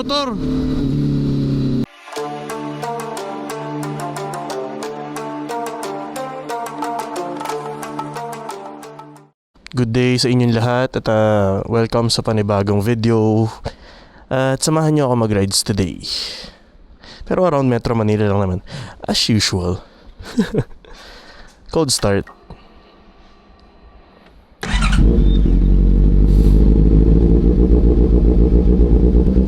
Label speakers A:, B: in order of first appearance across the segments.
A: motor. Good day sa inyong lahat at welcome sa panibagong video. At samahan niyo ako mag-rides today. Pero around Metro Manila lang naman. As usual. Cold start.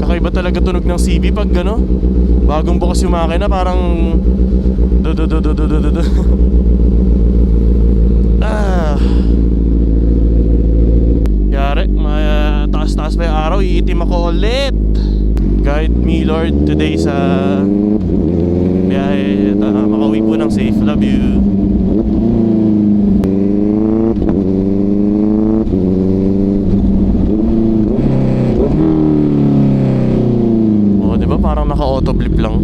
A: Kakaiba talaga tunog ng CB pag gano. Bagong bukas yung makina parang Yari, taas-taas pa yung araw, iitim ako ulit. Guide me Lord today sa biyahe at makauwi po ng safe. Love you. Oh, diba parang naka-auto blip lang.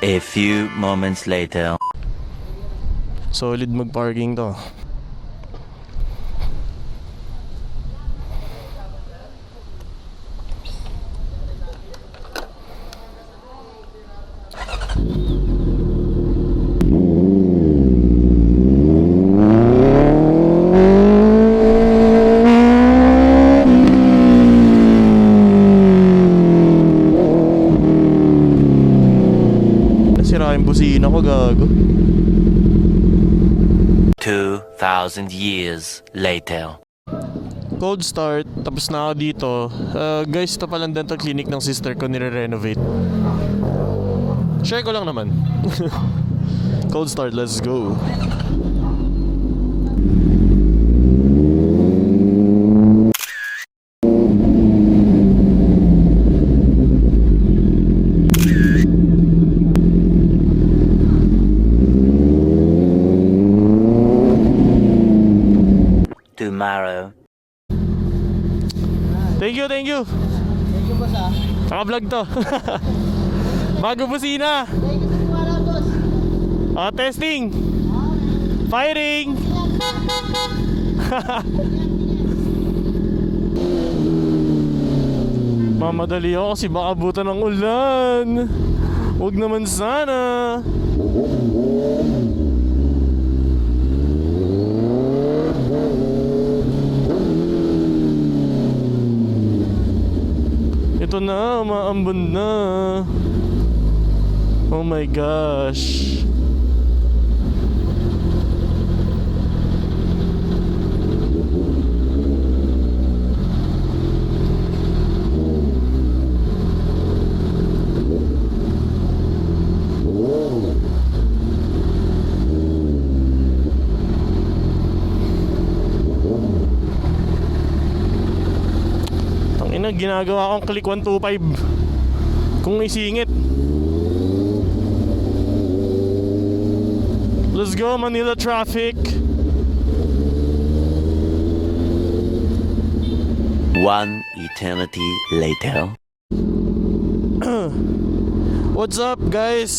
B: A few moments later.
A: Solid mag-parking to. Nasira yung busina ko, gago.
B: 2,000 years later.
A: Cold start, tapos na ako dito. Guys, ito palang dental clinic ng sister ko, nire-renovate. Share ko lang naman. Cold start, let's go.
B: Tomorrow.
A: Thank you.
C: Thank you, boss, ah.
A: Naka-vlog to. Bago busina.
C: Thank you sa kumaraw, boss.
A: Testing. Firing. Mamadali ako kasi baka abutan ng ulan. Huwag naman sana. Ito na, maambon na. Oh my gosh. Ginagawa kong click 125 kung isingit. Let's go Manila traffic.
B: One eternity later.
A: What's up guys?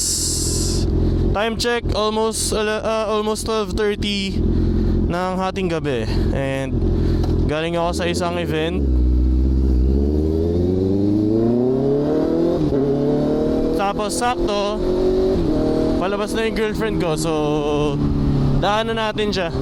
A: Time check, almost 12:30 ng hating gabi. And galing ako sa isang event. Tapos sakto palabas na yung girlfriend ko, so daanan natin siya.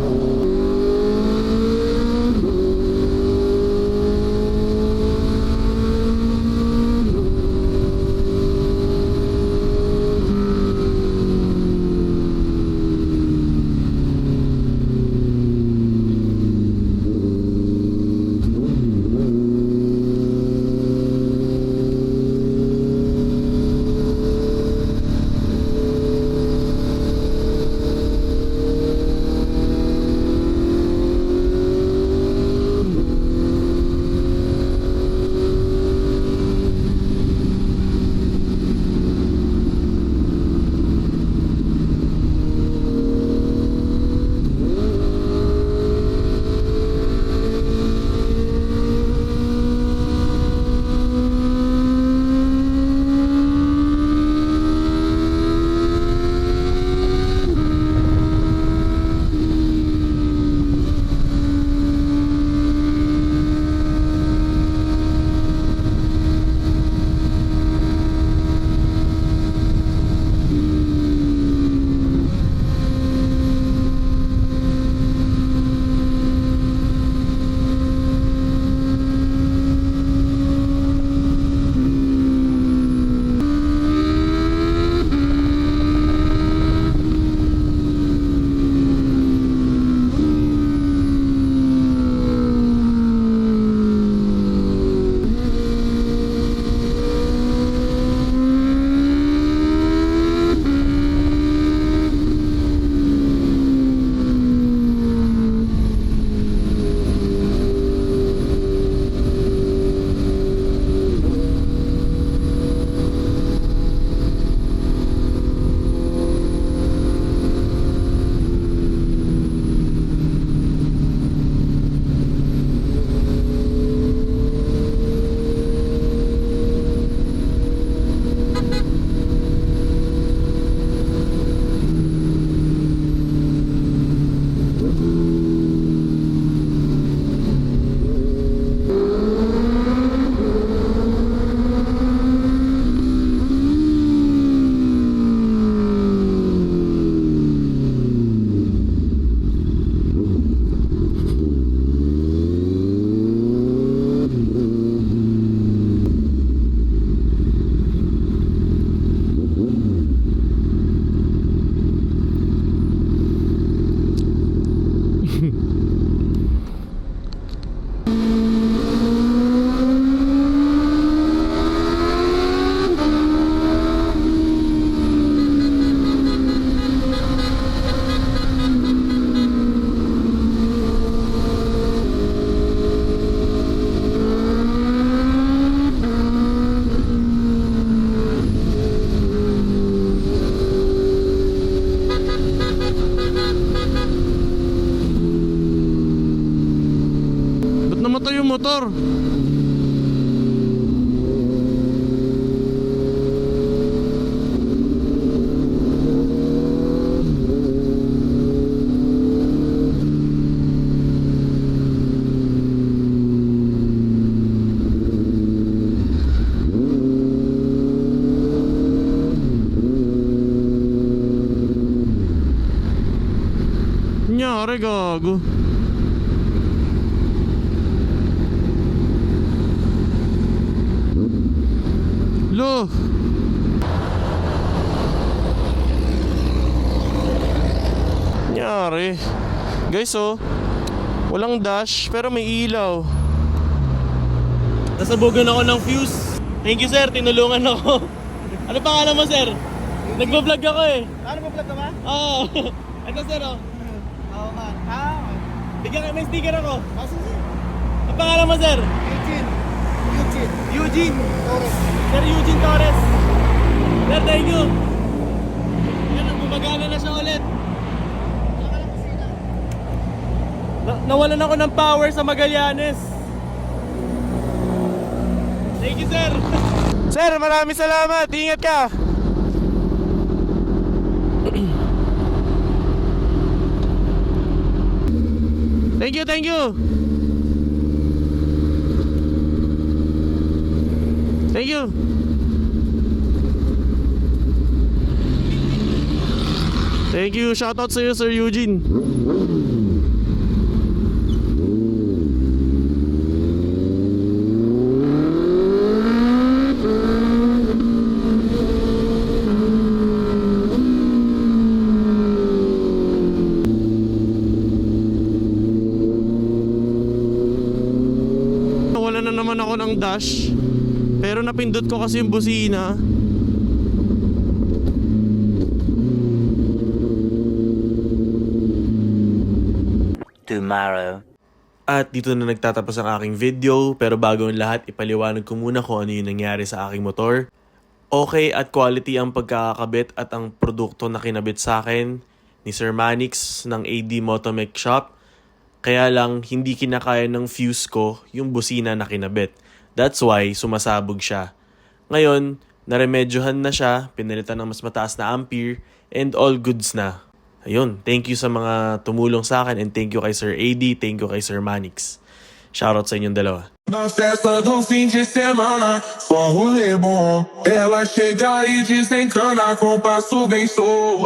A: motor. Nyari gago. Lo. Nyari. Guys, oh. Walang dash pero may ilaw. Nasabugan ako ng fuse. Thank you, sir. Tinulungan ako. Ano pangalan mo, sir? Nagbo-vlog ako eh.
C: Ano ba vlog ka ba?
A: Oo. Ito, sir, oh.
C: Oo nga.
A: Bigyan kayo, may sticker ako.
C: Sige.
A: Ang pangalan mo, sir?
C: Eugene.
A: Eugene.
C: Torres.
A: Sir Eugene Torres. Sir, thank you. Yan, gumagana na siya ulit. Nawalan ako ng power sa Magallanes. Thank you, sir. Sir, maraming salamat. Ingat ka. Thank you, thank you. Thank you. Thank you. Shoutout sa iyo, Sir Eugene. Wala na naman ako ng dash. Pero napindot ko kasi yung busina.
B: Tomorrow.
A: At dito na nagtatapos ang aking video. Pero bago ang lahat, ipaliwanag ko muna kung ano yung nangyari sa aking motor. Okay at quality ang pagkakabit at ang produkto na kinabit sa akin ni Sir Manix ng AD Motomech Shop. Kaya lang hindi kinakaya ng fuse ko yung busina na kinabit. That's why sumasabog siya. Ngayon, naremedyohan na siya, pinalitan ng mas mataas na ampere, and all goods na. Ayun, thank you sa mga tumulong sa akin and thank you kay Sir AD, thank you kay Sir Manix. Shoutout sa inyong dalawa.
D: Na festa do fim de semana, só rolê bom. Ela chega e desencana com passo bem sou.